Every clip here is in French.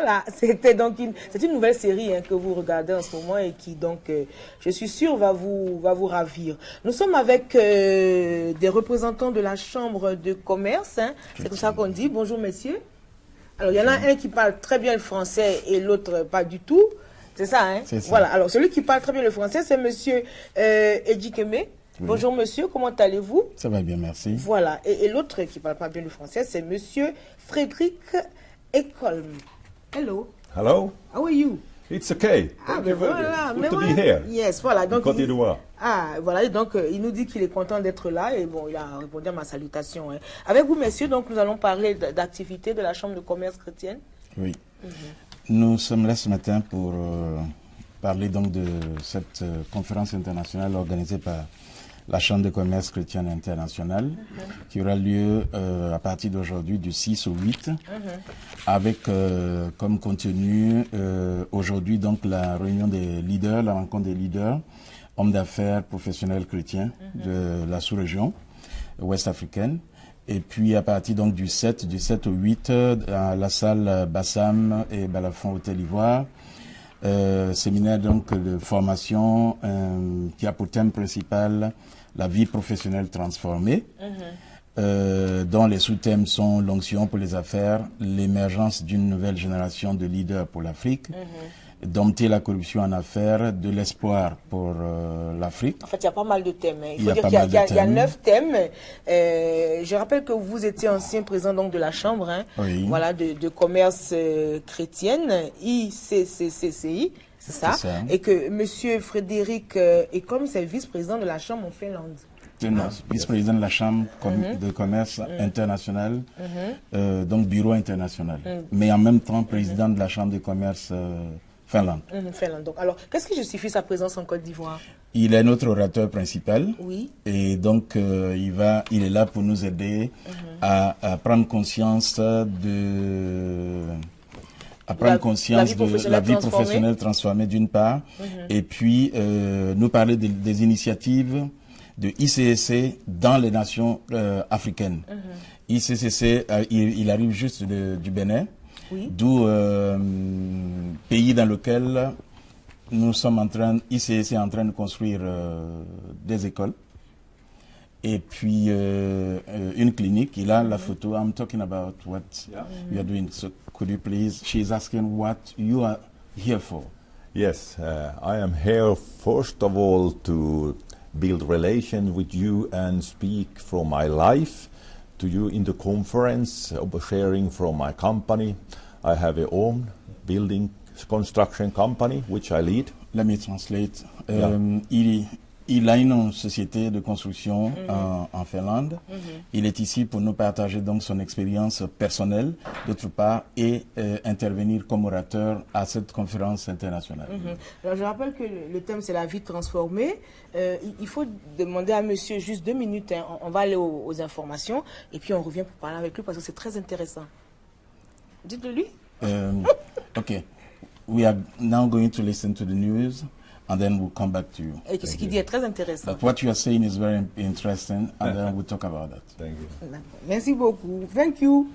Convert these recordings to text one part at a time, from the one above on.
Voilà, c'est une nouvelle série que vous regardez en ce moment et qui donc, je suis sûre, va vous ravir. Nous sommes avec des représentants de la Chambre de commerce, c'est comme ça qu'on dit. Bonjour messieurs. Alors il y en a un qui parle très bien le français et l'autre pas du tout. C'est ça, hein? C'est ça. Voilà, alors celui qui parle très bien le français, c'est monsieur Ejikeme. Oui. Bonjour monsieur, comment allez-vous? Ça va bien, merci. Voilà, et l'autre qui parle pas bien le français, c'est monsieur Frédéric Ekholm. Hello. Hello. How are you? It's okay. Ah, Thank you very voilà, much. Good to be here. Yes, voilà. Donc, Côte d'Ivoire. voilà, et donc il nous dit qu'il est content d'être là et bon, il a répondu à ma salutation. Avec vous, messieurs, donc nous allons parler d'activités de la Chambre de commerce chrétienne. Oui. Nous sommes là ce matin pour parler donc de cette conférence internationale organisée par la Chambre de commerce chrétienne internationale, qui aura lieu à partir d'aujourd'hui du 6 au 8, avec comme contenu aujourd'hui donc la réunion des leaders, la rencontre des leaders, hommes d'affaires, professionnels chrétiens de la sous-région ouest africaine. Et puis à partir donc du 7 au 8, à la salle Bassam et Balafon Hôtel Ivoire, séminaire donc de formation qui a pour thème principal la vie professionnelle transformée, dont les sous-thèmes sont l'onction pour les affaires, l'émergence d'une nouvelle génération de leaders pour l'Afrique, dompter la corruption en affaires, de l'espoir pour l'Afrique. En fait, il y a pas mal de thèmes. Il faut dire qu'il y a 9 thèmes. Je rappelle que vous étiez ancien président donc, de la Chambre voilà, de commerce chrétienne, ICCCCI, c'est ça. Et que M. Frédéric Ekholm, c'est vice-président de la Chambre en Finlande. Vice-président de la Chambre de commerce internationale, donc bureau international. Mais en même temps, président de la Chambre de commerce Finlande. Finlande. Donc, alors, qu'est-ce qui justifie sa présence en Côte d'Ivoire? Il est notre orateur principal. Oui. Et donc, il est là pour nous aider à prendre conscience de la vie professionnelle transformée d'une part, et puis nous parler des initiatives de ICCC dans les nations africaines. ICCC, il arrive juste du Bénin, d'où pays dans lequel nous sommes ICCC est en train de construire des écoles. Et puis une clinique. Il a la photo. I'm talking about what you are doing. So could you please? She's asking what you are here for. Yes, I am here first of all to build relation with you and speak from my life to you in the conference, sharing from my company. I have a own building construction company which I lead. Let me translate. Il a une société de construction en Finlande. Il est ici pour nous partager donc son expérience personnelle, d'autre part, et intervenir comme orateur à cette conférence internationale. Alors, je rappelle que le thème, c'est la vie transformée. Il faut demander à monsieur juste 2 minutes. On va aller aux informations et puis on revient pour parler avec lui parce que c'est très intéressant. Dites-le lui. OK. We are now going to listen to the news. And then we'll come back to you. Et ce qu'il dit est très intéressant. But what you are saying is very interesting, and then we'll talk about that. Thank you. Merci beaucoup. Thank you.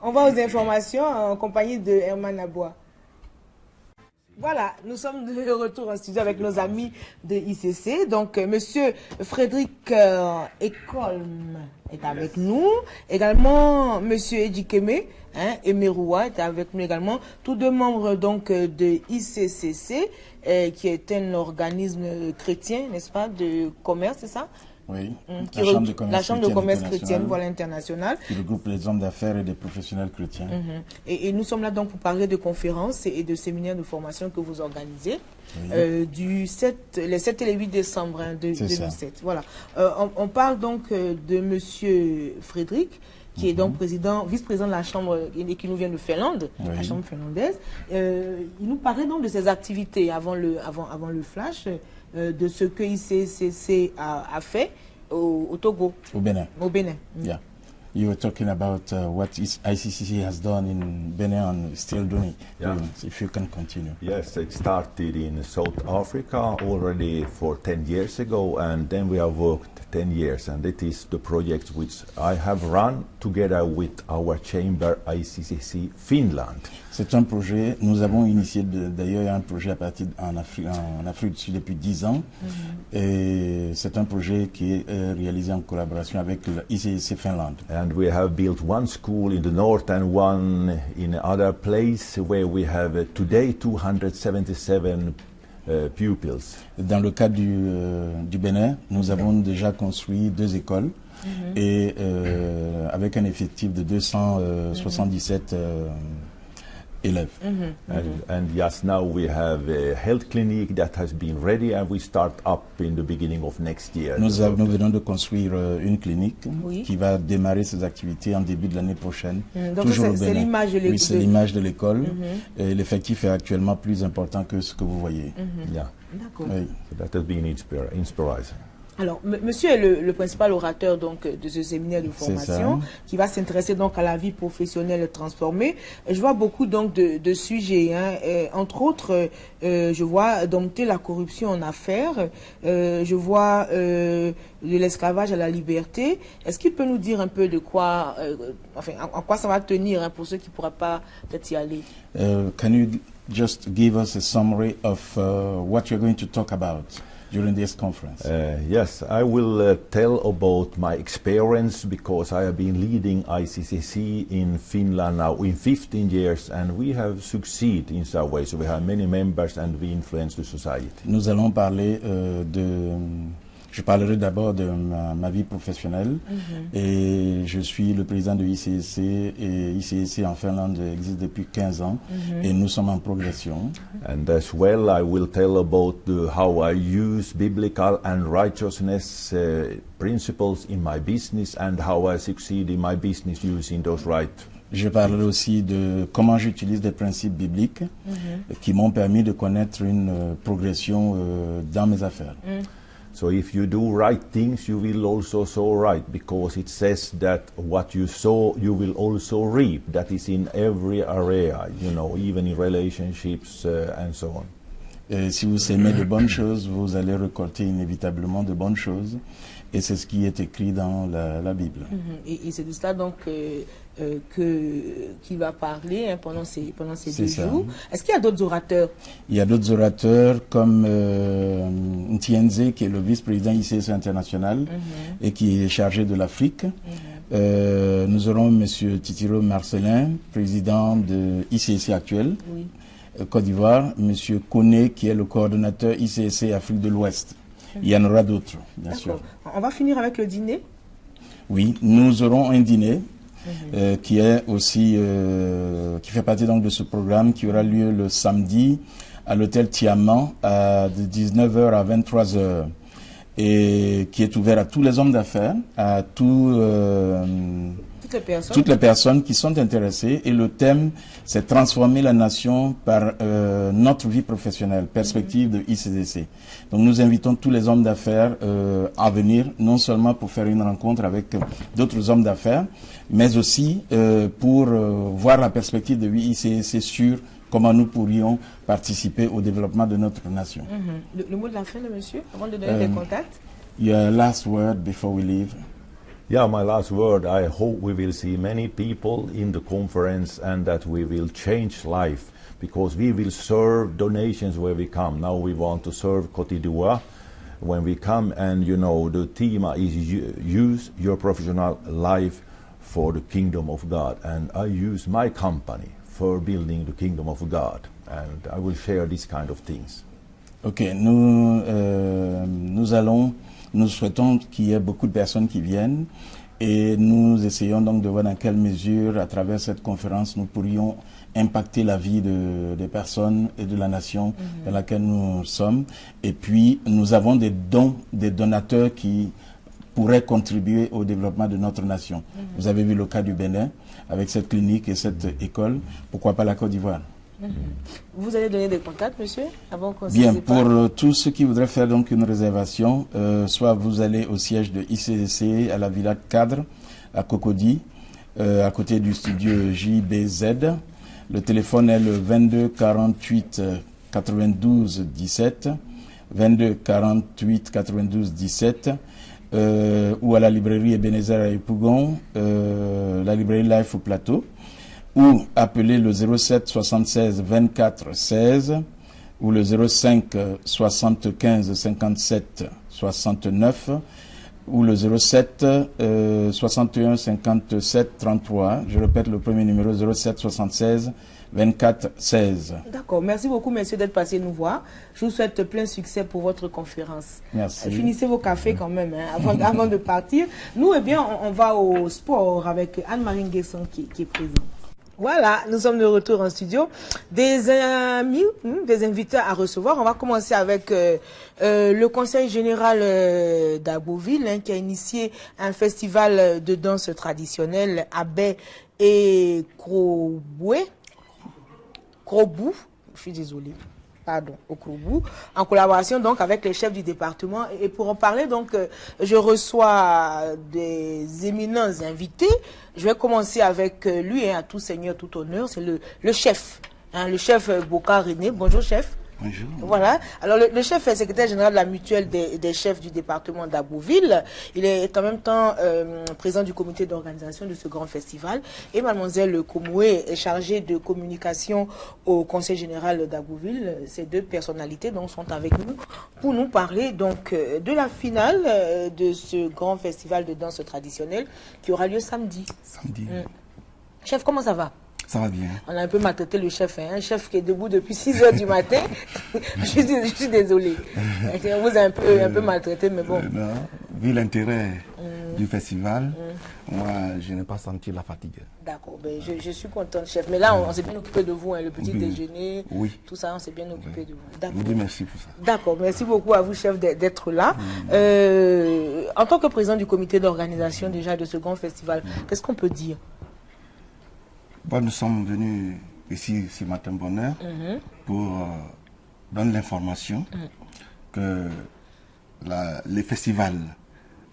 On va aux informations en compagnie de Herman Abois. Voilà, nous sommes de retour en studio avec nos amis de ICC. Donc, monsieur Frédéric Ekholm est avec nous. Également, monsieur Ejikeme, Emeroua est avec nous également. Tous deux membres donc de ICCC, qui est un organisme chrétien, n'est-ce pas, de commerce, c'est ça? Oui, la Chambre de commerce chrétienne, voilà, internationale. Qui regroupe les hommes d'affaires et des professionnels chrétiens. Et nous sommes là donc pour parler de conférences et de séminaires de formation que vous organisez les 7 et les 8 décembre 2007. Voilà. On parle donc de monsieur Frédéric, qui est donc vice-président de la Chambre et qui nous vient de Finlande, la Chambre finlandaise. Il nous parlait donc de ses activités avant le flash, de ce que ICCC a fait au Togo. Au Bénin. Au Bénin. Yeah. You were talking about what ICCC has done in Benin and still doing. Yeah. If you can continue. Yes, it started in South Africa already for 10 years ago, and then we have worked 10 years, and it is the project which I have run together with our chamber ICCC Finland. C'est un projet, nous avons initié d'ailleurs un projet en Afrique du Sud depuis 10 ans. Et c'est un projet qui est réalisé en collaboration avec l'ICCC Finland. And we have built one school in the north and one in another place where we have today 277 pupils. Dans le cas du Bénin, nous avons déjà construit 2 écoles et avec un effectif de 277 élèves. And yes, now we have a health clinic that has been ready, and we start up in the beginning of next year. Nous venons de construire une clinique qui va démarrer ses activités en début de l'année prochaine. Donc c'est l'image de l'école. Oui, c'est l'image de l'école. L'effectif est actuellement plus important que ce que vous voyez. Yeah. D'accord. So that has been inspiring. Alors, monsieur est le principal orateur donc de ce séminaire de formation qui va s'intéresser donc à la vie professionnelle transformée. Je vois beaucoup donc de sujets, entre autres, je vois dompter la corruption en affaires, je vois de l'esclavage à la liberté. Est-ce qu'il peut nous dire un peu de quoi, en quoi ça va tenir pour ceux qui ne pourraient pas peut-être y aller? Can you just give us a summary of what you're going to talk about during this conference? Yes, I will tell about my experience because I have been leading ICCC in Finland now in 15 years, and we have succeeded in some way. So we have many members and we influence the society. Nous allons parler je parlerai d'abord de ma vie professionnelle et je suis le président de ICCC et ICCC en Finlande existe depuis 15 ans et nous sommes en progression. And as well I will tell about how I use biblical and righteousness principles in my business and how I succeed in my business using those right. Je parlerai aussi de comment j'utilise des principes bibliques qui m'ont permis de connaître une progression dans mes affaires. So if you do right things, you will also sow right, because it says that what you sow, you will also reap. That is in every area, you know, even in relationships and so on. Et si vous sémez de bonnes choses, vous allez récolter inévitablement de bonnes choses. Et c'est ce qui est écrit dans la Bible. Et c'est de cela donc qui va parler pendant ces 2 jours. Est-ce qu'il y a d'autres orateurs? Il y a d'autres orateurs comme Ntienze, qui est le vice-président ICCC international et qui est chargé de l'Afrique. Nous aurons M. Titiro Marcelin, président de ICCC actuel, Côte d'Ivoire. M. Kone, qui est le coordonnateur ICCC Afrique de l'Ouest. Il y en aura d'autres, bien sûr. On va finir avec le dîner? Oui, nous aurons un dîner qui est aussi qui fait partie donc de ce programme qui aura lieu le samedi à l'hôtel Tiaman de 19h à 23h et qui est ouvert à tous les hommes d'affaires, à toutes les personnes qui sont intéressées, et le thème c'est transformer la nation par notre vie professionnelle, perspective de ICCC. Donc nous invitons tous les hommes d'affaires à venir, non seulement pour faire une rencontre avec d'autres hommes d'affaires, mais aussi pour voir la perspective de ICCC sur comment nous pourrions participer au développement de notre nation. Le mot de la fin de monsieur, avant de donner les contacts? Your last word before we leave. Yeah, my last word, I hope we will see many people in the conference and that we will change life, because we will serve donations where we come. Now we want to serve Côte d'Ivoire when we come, and you know the theme is use your professional life for the kingdom of God, and I use my company for building the kingdom of God, and I will share these kind of things. Ok, nous souhaitons qu'il y ait beaucoup de personnes qui viennent et nous essayons donc de voir dans quelle mesure, à travers cette conférence, nous pourrions impacter la vie des personnes et de la nation dans laquelle nous sommes. Et puis, nous avons des donateurs qui pourraient contribuer au développement de notre nation. Vous avez vu le cas du Bénin, avec cette clinique et cette école. Pourquoi pas la Côte d'Ivoire? Vous allez donner des contacts, monsieur, avant qu'on se Bien, sépare. pour tous ceux qui voudraient faire donc une réservation, soit vous allez au siège de ICC à la Villa Cadre, à Cocody, à côté du studio JBZ. Le téléphone est le 22 48 92 17, 22 48 92 17, ou à la librairie Ebenezer à Ypougon, la librairie Life au Plateau, ou appelez le 07 76 24 16 ou le 05 75 57 69 ou le 07 61 57 33. Je répète le premier numéro 07 76 24 16. D'accord. Merci beaucoup, messieurs, d'être passés nous voir. Je vous souhaite plein succès pour votre conférence. Merci. Finissez vos cafés quand même, hein, avant de partir. Nous, eh bien, on va au sport avec Anne-Marie Nguesson qui est présente. Voilà, nous sommes de retour en studio. Des amis, des invités à recevoir. On va commencer avec le Conseil général d'Agboville, qui a initié un festival de danse traditionnelle à Baie et Krobou, je suis désolée. Pardon, au Krobou, en collaboration donc avec les chefs du département. Et pour en parler, donc, je reçois des éminents invités. Je vais commencer avec lui, à tout seigneur, tout honneur. C'est le chef, le chef Boka René. Bonjour, chef. Bonjour. Voilà. Alors, le chef est secrétaire général de la mutuelle des chefs du département d'Agboville. Il est en même temps président du comité d'organisation de ce grand festival. Et mademoiselle Komoué est chargée de communication au conseil général d'Agboville. Ces deux personnalités donc, sont avec nous pour nous parler donc de la finale de ce grand festival de danse traditionnelle qui aura lieu samedi. Samedi. Chef, comment ça va? Ça va bien. On a un peu maltraité le chef, un chef qui est debout depuis 6 heures du matin. je suis désolée. On vous a un peu maltraité, mais bon. Non, vu l'intérêt du festival, moi, je n'ai pas senti la fatigue. D'accord, ben, je suis contente, chef. Mais là, on s'est bien occupé de vous, le petit déjeuner, tout ça, on s'est bien occupé de vous. Je vous dis merci pour ça. D'accord, merci beaucoup à vous, chef, d'être là. En tant que président du comité d'organisation déjà de ce grand festival, qu'est-ce qu'on peut dire? Bon, nous sommes venus ici ce matin bonheur pour donner l'information que le festival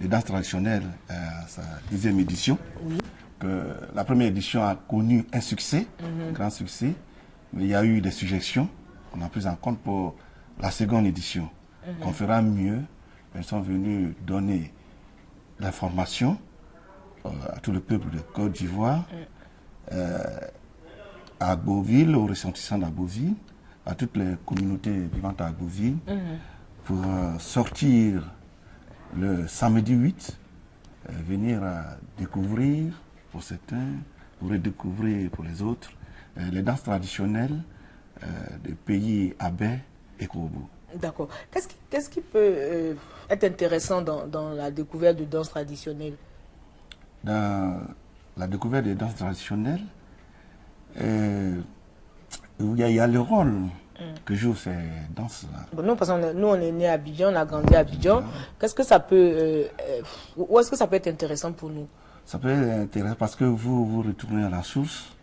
de danse traditionnelle à sa 10e édition, que la première édition a connu un succès, un grand succès, mais il y a eu des suggestions qu'on a prises en compte pour la seconde édition, qu'on fera mieux. Ils sont venus donner l'information à tout le peuple de Côte d'Ivoire, à Agboville, aux ressortissants d'Agboville, à toutes les communautés vivantes à Agboville, pour sortir le samedi 8, venir découvrir pour certains, pour redécouvrir pour les autres, les danses traditionnelles des pays Abé et Kobo. D'accord. Qu'est-ce qui peut être intéressant dans la découverte de danses traditionnelles? Dans la découverte des danses traditionnelles, il y a le rôle que jouent ces danses-là. Bon, nous, parce que nous, on est né à Abidjan, on a grandi à Abidjan. Qu'est-ce que ça peut... où est-ce que ça peut être intéressant pour nous? Ça peut être intéressant parce que vous retournez à la source.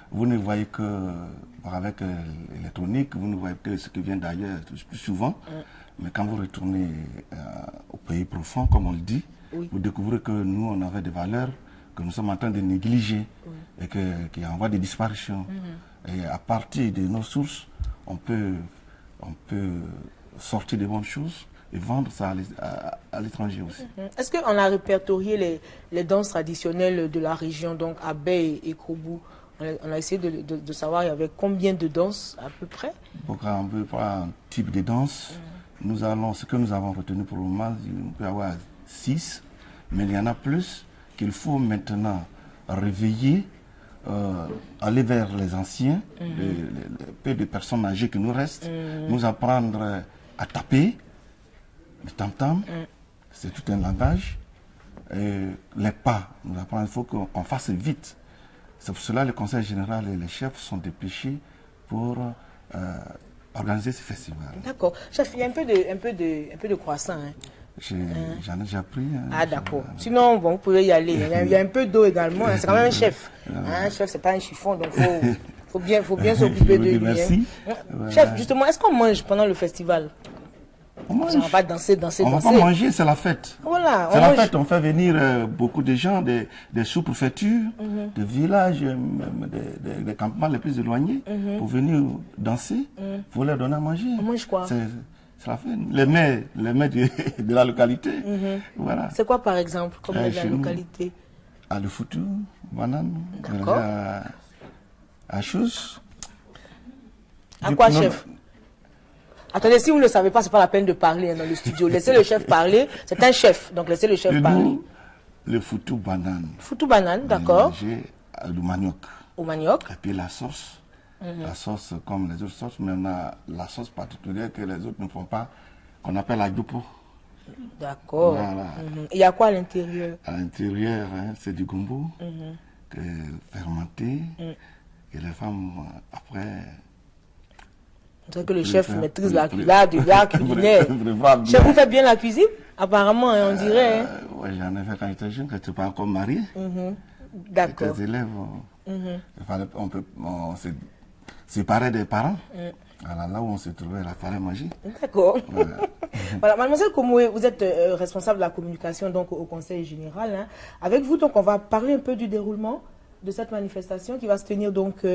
Vous ne voyez que, avec l'électronique, vous ne voyez que ce qui vient d'ailleurs plus souvent. Mais quand vous retournez au pays profond, comme on le dit, vous découvrez que nous, on avait des valeurs que nous sommes en train de négliger et qui envoient des disparitions. Et à partir de nos sources, on peut sortir de bonnes choses et vendre ça à l'étranger aussi. Est-ce qu'on a répertorié les danses traditionnelles de la région, donc à Baie et Krobou? On a essayé de savoir il y avait combien de danses à peu près? Donc on peut prendre un type de danse. Ce que nous avons retenu pour le moment, on peut avoir 6, mais il y en a plus qu'il faut maintenant réveiller, aller vers les anciens, les peu de personnes âgées qui nous restent, nous apprendre à taper, le tam-tam, c'est tout un langage, et les pas, nous apprendre, il faut qu'on fasse vite. C'est pour cela que le conseil général et les chefs sont dépêchés pour organiser ce festival. D'accord. Chef, il y a un peu de croissant. J'en ai déjà pris. Ah d'accord. Sinon, bon, vous pouvez y aller. Il y a un peu d'eau également. C'est quand même un chef. Un chef, c'est pas un chiffon, donc Faut bien s'occuper de lui. Merci. Hein. Voilà. Chef, justement, est-ce qu'on mange pendant le festival? On mange. On va pas danser. On va pas manger, c'est la fête. Voilà, c'est la fête, on fait venir beaucoup de gens des sous-préfectures, des villages, même des campements les plus éloignés, pour venir danser, pour leur donner à manger. On mange quoi? C'est la fête. Les mets de la localité. Voilà. C'est quoi par exemple, comme de la localité? Le foutou, banane. D'accord. À chose. À quoi, chef? Attendez, si vous ne le savez pas, c'est pas la peine de parler dans le studio. Laissez le chef parler. C'est un chef, donc laissez le chef parler. Le foutou banane. Foutou banane, d'accord. Du manioc. Au manioc. Et puis la sauce. La sauce comme les autres sauces, mais on a la sauce particulière que les autres ne font pas, qu'on appelle la doupo. D'accord. Voilà. Il y a quoi à l'intérieur? À l'intérieur, c'est du gombo fermenté. Et les femmes, après... On dirait que le chef maîtrise l'art culinaire. Chef, vous faites bien la cuisine? Apparemment, on dirait. Oui, j'en ai fait quand j'étais jeune, quand je n'étais pas encore marié. D'accord. Les élèves, on se séparait des parents. Alors là où on se trouvait, il fallait manger. D'accord. Voilà, mademoiselle Komoué, vous êtes responsable de la communication donc au Conseil général. Hein. Avec vous, donc, on va parler un peu du déroulement de cette manifestation qui va se tenir donc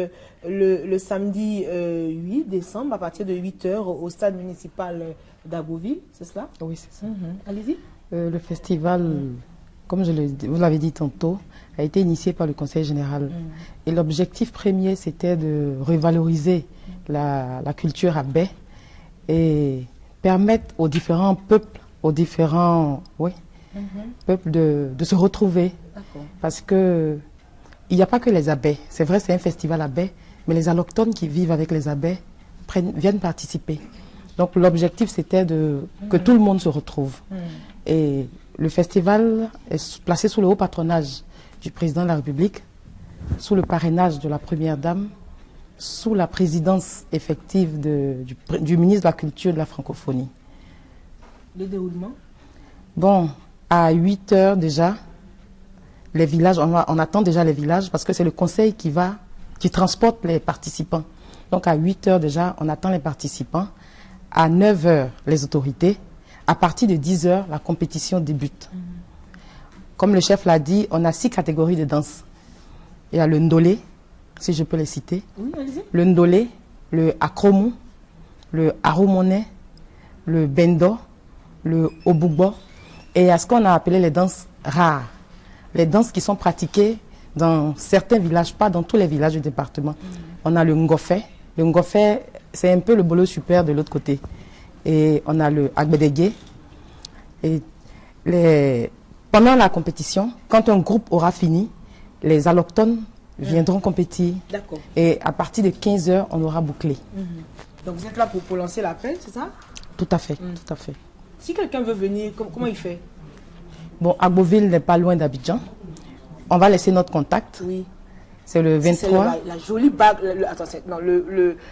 le samedi 8 décembre à partir de 8 h au stade municipal d'Agboville, c'est cela? Oui, c'est ça. Allez-y. Le festival, comme vous l'avez dit tantôt, a été initié par le Conseil général. Et l'objectif premier, c'était de revaloriser la culture abbé et permettre aux différents peuples, peuples de se retrouver. Parce que il n'y a pas que les abbés. C'est vrai, c'est un festival abbé, mais les allochtones qui vivent avec les abbés viennent participer. Donc l'objectif, c'était que tout le monde se retrouve. Et le festival est placé sous le haut patronage du président de la République, sous le parrainage de la Première Dame, sous la présidence effective du ministre de la Culture et de la Francophonie. Le déroulement? Bon, à 8 h déjà, les villages, on attend déjà les villages parce que c'est le conseil qui transporte les participants. Donc à 8 h déjà, on attend les participants. À 9 h, les autorités. À partir de 10 h, la compétition débute. Comme le chef l'a dit, on a 6 catégories de danse. Il y a le ndolé, si je peux les citer. Oui, allez-y. Le ndolé, le akromu, le arumone, le bendo, le obugbo. Et il y a ce qu'on a appelé les danses rares. Les danses qui sont pratiquées dans certains villages, pas dans tous les villages du département. On a le ngofé. Le ngofé, c'est un peu le bolo super de l'autre côté. Et on a le agbedege. Et pendant la compétition, quand un groupe aura fini, les allochtones viendront compétir. D'accord. Et à partir de 15 h, on aura bouclé. Donc vous êtes là pour lancer l'appel, c'est ça? Tout à fait, tout à fait. Si quelqu'un veut venir, comment il fait? Bon, Agboville n'est pas loin d'Abidjan. On va laisser notre contact. Oui. C'est le 23. C'est la jolie bague,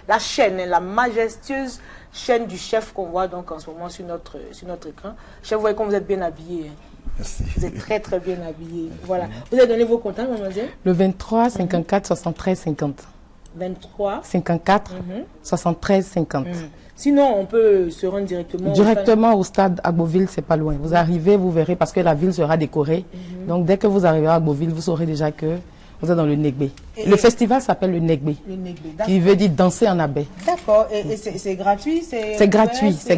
la chaîne, la majestueuse chaîne du chef qu'on voit donc en ce moment sur notre écran. Chef, vous voyez comme vous êtes bien habillé. Merci. Vous êtes très très bien habillé. Voilà. Vous avez donné vos contacts, mademoiselle? Le 23 54 73 50. 23 54 73 50. Sinon, on peut se rendre directement au stade Agboville, c'est pas loin. Vous arrivez, vous verrez, parce que la ville sera décorée. Donc, dès que vous arrivez à Agboville, vous saurez déjà que vous êtes dans le Negbe. Le festival s'appelle le Negbe, qui veut dire danser en abbé. D'accord. Et c'est gratuit? C'est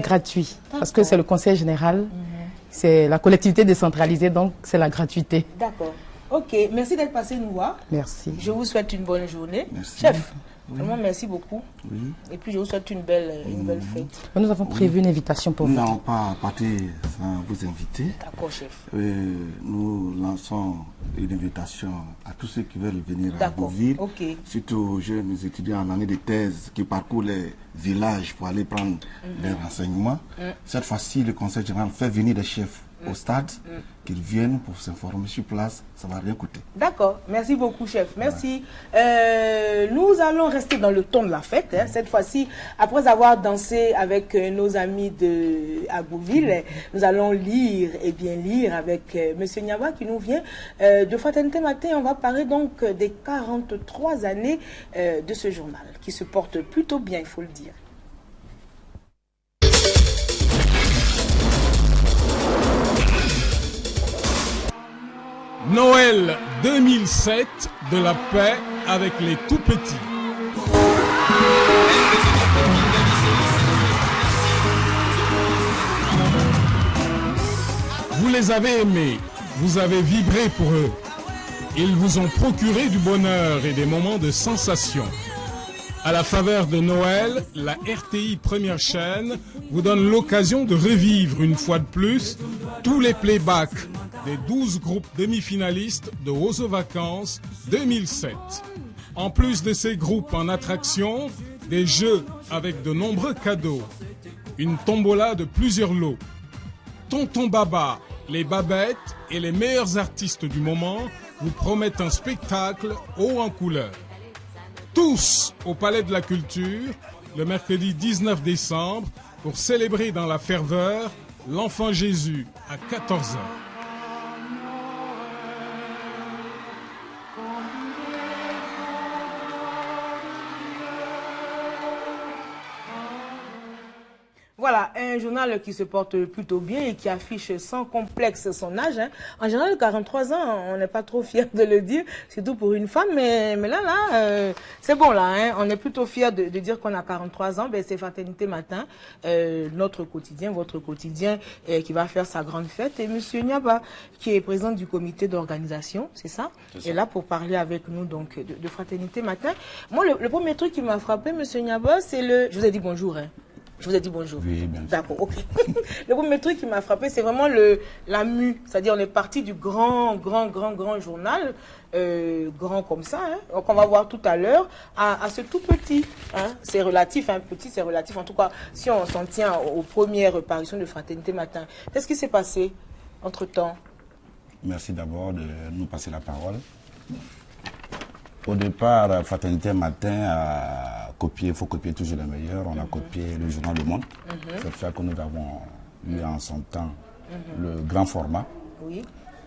gratuit. Parce que c'est le conseil général, c'est la collectivité décentralisée, donc c'est la gratuité. D'accord. Ok, merci d'être passé nous voir. Merci. Je vous souhaite une bonne journée. Merci. Chef, vraiment merci beaucoup. Oui. Et puis je vous souhaite une belle fête. Nous avons prévu une invitation pour vous. Nous n'allons pas partir sans vous inviter. D'accord, chef. Nous lançons une invitation à tous ceux qui veulent venir à Agboville, surtout aux jeunes étudiants en année de thèse qui parcourent les villages pour aller prendre des renseignements. Cette fois-ci, le Conseil général fait venir des chefs au stade, qu'ils viennent pour s'informer sur place, ça ne va rien coûter. D'accord, merci beaucoup chef, merci. Nous allons rester dans le ton de la fête, hein. Cette fois-ci, après avoir dansé avec nos amis de Agouville, nous allons lire, et bien lire avec Monsieur Niaba qui nous vient de Fraternité Matin. On va parler donc des 43 années de ce journal, qui se porte plutôt bien, il faut le dire. Noël 2007, de la paix avec les tout-petits. Vous les avez aimés, vous avez vibré pour eux. Ils vous ont procuré du bonheur et des moments de sensation. À la faveur de Noël, la RTI Première Chaîne vous donne l'occasion de revivre une fois de plus tous les playbacks des 12 groupes demi-finalistes de Ozo Vacances 2007. En plus de ces groupes en attraction, des jeux avec de nombreux cadeaux, une tombola de plusieurs lots, Tonton Baba, les Babettes et les meilleurs artistes du moment vous promettent un spectacle haut en couleur. Tous au Palais de la Culture, le mercredi 19 décembre, pour célébrer dans la ferveur l'Enfant Jésus à 14h. Voilà, un journal qui se porte plutôt bien et qui affiche sans complexe son âge. Hein. En général, 43 ans, on n'est pas trop fier de le dire, surtout pour une femme, mais là, c'est bon là. Hein. On est plutôt fier de dire qu'on a 43 ans. Ben, c'est Fraternité Matin, notre quotidien, votre quotidien, qui va faire sa grande fête. Et Monsieur Niaba, qui est président du comité d'organisation, c'est ça, est là pour parler avec nous donc de Fraternité Matin. Moi, le premier truc qui m'a frappé, Monsieur Niaba, c'est le... Je vous ai dit bonjour, hein. Je vous ai dit bonjour. Oui, bien sûr. D'accord, ok. Le premier truc qui m'a frappé, c'est vraiment la mue. C'est-à-dire, on est parti du grand journal, grand comme ça, hein, qu'on va voir tout à l'heure, à ce tout petit. Hein. C'est relatif, hein, petit, c'est relatif. En tout cas, si on s'en tient aux premières parutions de Fraternité Matin. Qu'est-ce qui s'est passé entre-temps? Merci d'abord de nous passer la parole. Au départ, Fraternité Matin a copié, il faut copier toujours les meilleurs. On a copié le journal Le Monde. C'est pour ça que nous avons eu en son temps le grand format. Oui.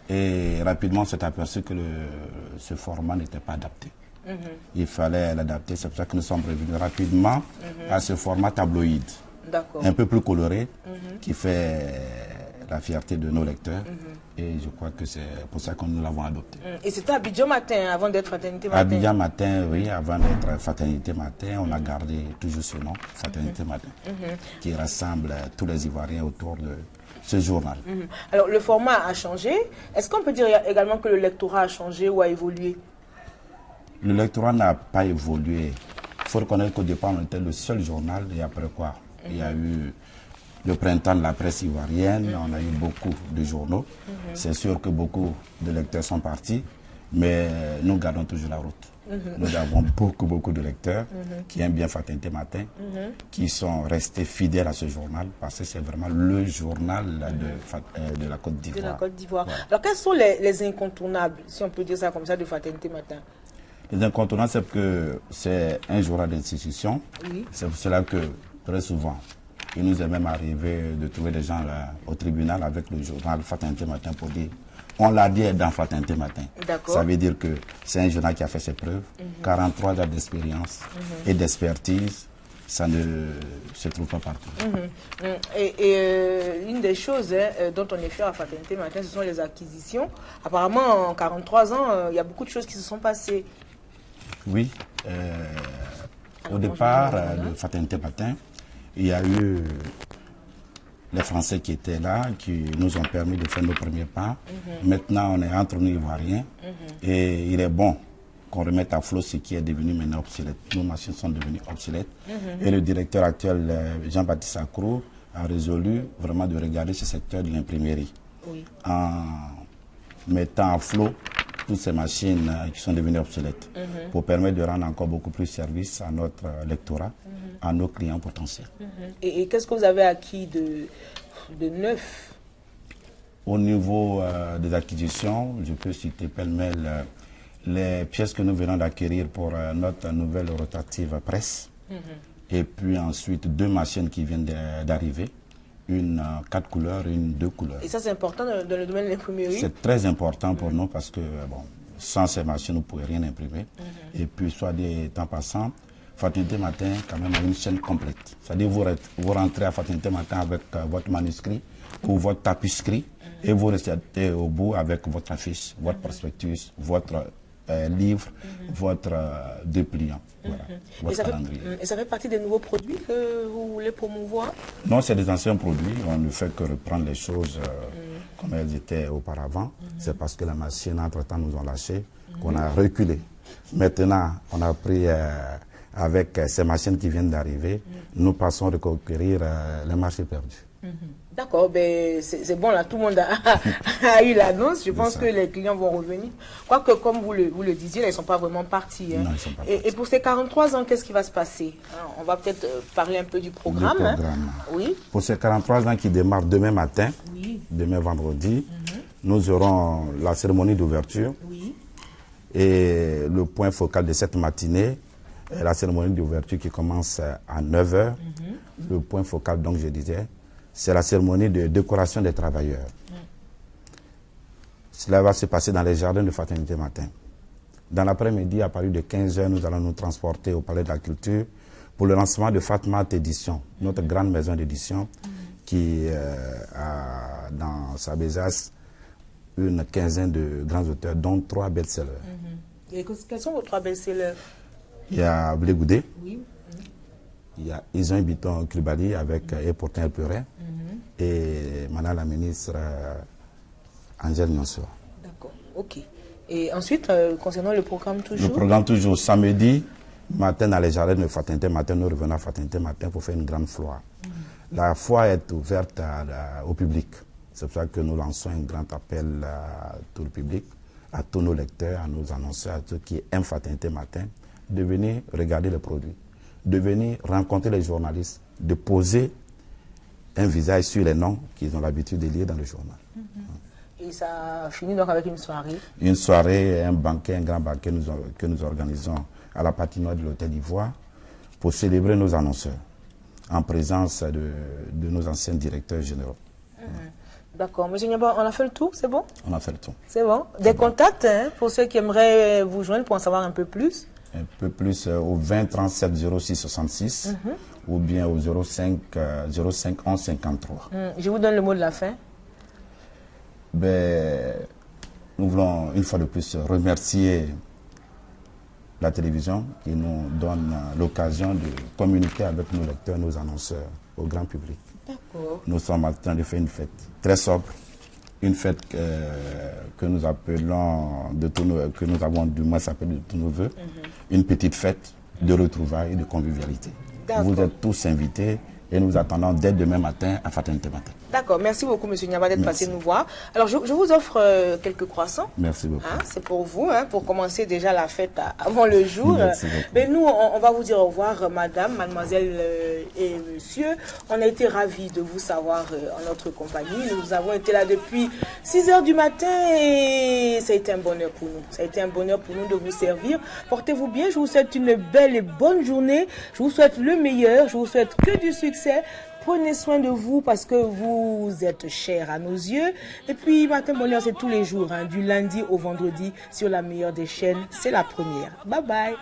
Et rapidement, on s'est aperçu que ce format n'était pas adapté. Il fallait l'adapter. C'est pour ça que nous sommes revenus rapidement à ce format tabloïd. Un peu plus coloré, qui fait la fierté de nos lecteurs. Et je crois que c'est pour ça que nous l'avons adopté. Et c'était Abidjan Matin, avant d'être Fraternité Matin? Abidjan Matin, oui, avant d'être Fraternité Matin, on a gardé toujours ce nom, Fraternité Matin, qui rassemble tous les Ivoiriens autour de ce journal. Alors, le format a changé. Est-ce qu'on peut dire également que le lectorat a changé ou a évolué? Le lectorat n'a pas évolué. Il faut reconnaître qu'au départ, on était le seul journal, et après quoi, il y a eu le printemps de la presse ivoirienne, on a eu beaucoup de journaux. C'est sûr que beaucoup de lecteurs sont partis, mais nous gardons toujours la route. Nous avons beaucoup de lecteurs qui aiment bien Fraternité Matin, qui sont restés fidèles à ce journal, parce que c'est vraiment le journal de la Côte d'Ivoire. De la Côte d'Ivoire. Alors, quels sont les incontournables, si on peut dire ça comme ça, de Fraternité Matin? Les incontournables, c'est que c'est un journal d'institution. C'est pour cela que, très souvent, il nous est même arrivé de trouver des gens là, au tribunal avec le journal Fraternité Matin pour dire on l'a dit dans Fraternité Matin. Ça veut dire que c'est un journal qui a fait ses preuves, 43 ans d'expérience et d'expertise, ça ne se trouve pas partout. Et une des choses dont on est fier à Fraternité Matin, ce sont les acquisitions. Apparemment, en 43 ans, il y a beaucoup de choses qui se sont passées. Oui. Au départ de Fraternité Matin, il y a eu les Français qui étaient là, qui nous ont permis de faire nos premiers pas. Maintenant, on est entre nous Ivoiriens. Et il est bon qu'on remette à flot ce qui est devenu maintenant obsolète. Nos machines sont devenues obsolètes. Et le directeur actuel, Jean-Baptiste Sacro, a résolu vraiment de regarder ce secteur de l'imprimerie. En mettant à flot toutes ces machines qui sont devenues obsolètes pour permettre de rendre encore beaucoup plus service à notre lectorat, à nos clients potentiels. Et qu'est-ce que vous avez acquis de neuf? Au niveau des acquisitions, je peux citer pêle-mêle les pièces que nous venons d'acquérir pour notre nouvelle rotative presse. Et puis ensuite 2 machines qui viennent d'arriver. Une 4 couleurs et une 2 couleurs. Et ça, c'est important dans le domaine de l'imprimerie? C'est très important pour nous parce que, bon, sans ces machines, vous ne pouvez rien imprimer. Et puis, soit des temps passants, Fraternité Matin, quand même, a une chaîne complète. C'est-à-dire, vous rentrez à Fraternité Matin avec votre manuscrit ou votre tapisserie et vous restez au bout avec votre affiche, votre prospectus, votre livre, votre dépliant. Voilà, et ça fait partie des nouveaux produits que vous voulez promouvoir? Non, c'est des anciens produits. On ne fait que reprendre les choses comme elles étaient auparavant. C'est parce que la machine, entre-temps, nous ont lâché, qu'on a reculé. Maintenant, on a pris, avec ces machines qui viennent d'arriver, nous passons à reconquérir les marchés perdus. D'accord, ben c'est bon là, tout le monde a eu l'annonce. Je pense que les clients vont revenir. Quoique, comme vous le disiez, là, ils ne sont pas vraiment partis. Hein. Non, ils sont pas partis. Et pour ces 43 ans, qu'est-ce qui va se passer? On va peut-être parler un peu du programme. Le programme. Hein. Oui. Pour ces 43 ans qui démarrent demain matin, demain vendredi, nous aurons la cérémonie d'ouverture. Oui. Et le point focal de cette matinée, la cérémonie d'ouverture qui commence à 9h. Le point focal, donc je disais, c'est la cérémonie de décoration des travailleurs. Cela va se passer dans les jardins de Fraternité Matin. Dans l'après-midi, à partir de 15h, nous allons nous transporter au Palais de la Culture pour le lancement de Fatmat Édition, notre grande maison d'édition qui a dans sa besace une quinzaine de grands auteurs, dont 3 best-sellers. Et quels sont vos 3 best-sellers? Il y a Blé Goudé. Oui. Il y a Ison Biton Kribali avec Et pourtant elle pleurait. Et Madame la ministre Angèle Nyonso. D'accord, ok. Et ensuite, concernant le programme toujours? Le programme toujours, samedi matin dans les jardins de Fraternité Matin, nous revenons à Fraternité Matin pour faire une grande foire. La foire est ouverte au public. C'est pour ça que nous lançons un grand appel à tout le public, à tous nos lecteurs, à nos annonceurs, à ceux qui aiment Fraternité Matin, de venir regarder les produits, de venir rencontrer les journalistes, de poser un visage sur les noms qu'ils ont l'habitude de lire dans le journal. Et ça finit donc avec une soirée? Une soirée, un banquet, un grand banquet que nous organisons à la patinoire de l'Hôtel d'Ivoire pour célébrer nos annonceurs en présence de nos anciens directeurs généraux. D'accord. Monsieur Niaba, on a fait le tour, c'est bon? On a fait le tour. C'est bon. Des contacts hein, pour ceux qui aimeraient vous joindre pour en savoir un peu plus? Un peu plus au 20 37 06 66 ou bien au 05 11 53. Je vous donne le mot de la fin. Ben, nous voulons une fois de plus remercier la télévision qui nous donne l'occasion de communiquer avec nos lecteurs, nos annonceurs, au grand public. Nous sommes en train de faire une fête très sobre, une fête que nous appelons, que nous avons du moins appelé de tous nos voeux, une petite fête de retrouvailles et de convivialité. Vous êtes tous invités et nous attendons dès demain matin à Fraternité Matin. D'accord, merci beaucoup M. Niaba d'être passé nous voir. Alors je vous offre quelques croissants. Merci beaucoup. Hein, c'est pour vous, hein, pour commencer déjà la fête avant le jour. Merci beaucoup. Mais nous, on va vous dire au revoir, madame, mademoiselle et monsieur. On a été ravis de vous savoir en notre compagnie. Nous avons été là depuis 6h du matin et ça a été un bonheur pour nous. Ça a été un bonheur pour nous de vous servir. Portez-vous bien, je vous souhaite une belle et bonne journée. Je vous souhaite le meilleur, je vous souhaite que du succès. Prenez soin de vous parce que vous êtes chers à nos yeux. Et puis, Matin Bonheur, c'est tous les jours, hein, du lundi au vendredi, sur la meilleure des chaînes. C'est la première. Bye bye.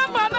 Mana